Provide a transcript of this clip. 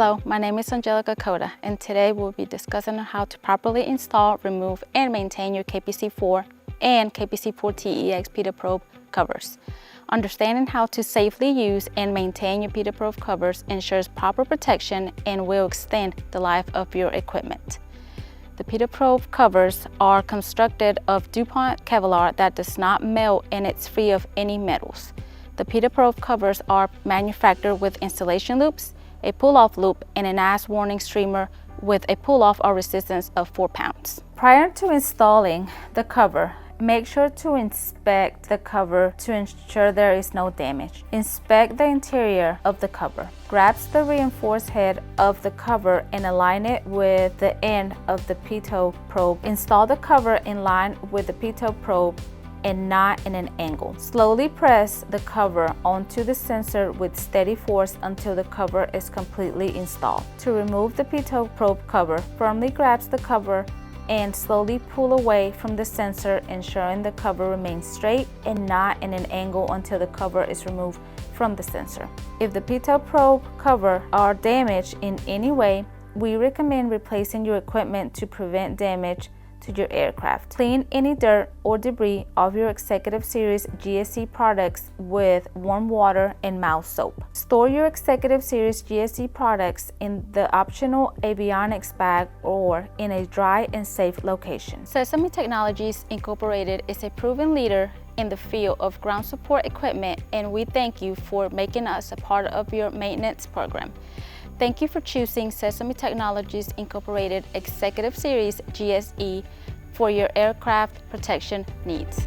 Hello, my name is Angelica Coda, and today we'll be discussing how to properly install, remove, and maintain your KPC4 and KPC4T-EX PETA-probe covers. Understanding how to safely use and maintain your PETA-probe covers ensures proper protection and will extend the life of your equipment. The PETA-probe covers are constructed of DuPont Kevlar that does not melt and it's free of any metals. The PETA-probe covers are manufactured with installation loops, a pull-off loop, and an eyes warning streamer with a pull-off or resistance of 4 pounds. Prior to installing the cover, make sure to inspect the cover to ensure there is no damage. Inspect the interior of the cover. Grasp the reinforced head of the cover and align it with the end of the PETA-probe. Install the cover in line with the PETA-probe and not in an angle. Slowly press the cover onto the sensor with steady force until the cover is completely installed. To remove the PETA-probe cover, firmly grasp the cover and slowly pull away from the sensor, ensuring the cover remains straight and not in an angle until the cover is removed from the sensor. If the PETA-probe cover are damaged in any way, we recommend replacing your equipment to prevent damage to your aircraft. Clean any dirt or debris of your Executive Series GSE products with warm water and mouth soap. Store your Executive Series GSE products in the optional avionics bag or in a dry and safe location. Sesame Technologies Incorporated is a proven leader in the field of ground support equipment, and we thank you for making us a part of your maintenance program. Thank you for choosing Sesame Technologies Incorporated Executive Series GSE for your aircraft protection needs.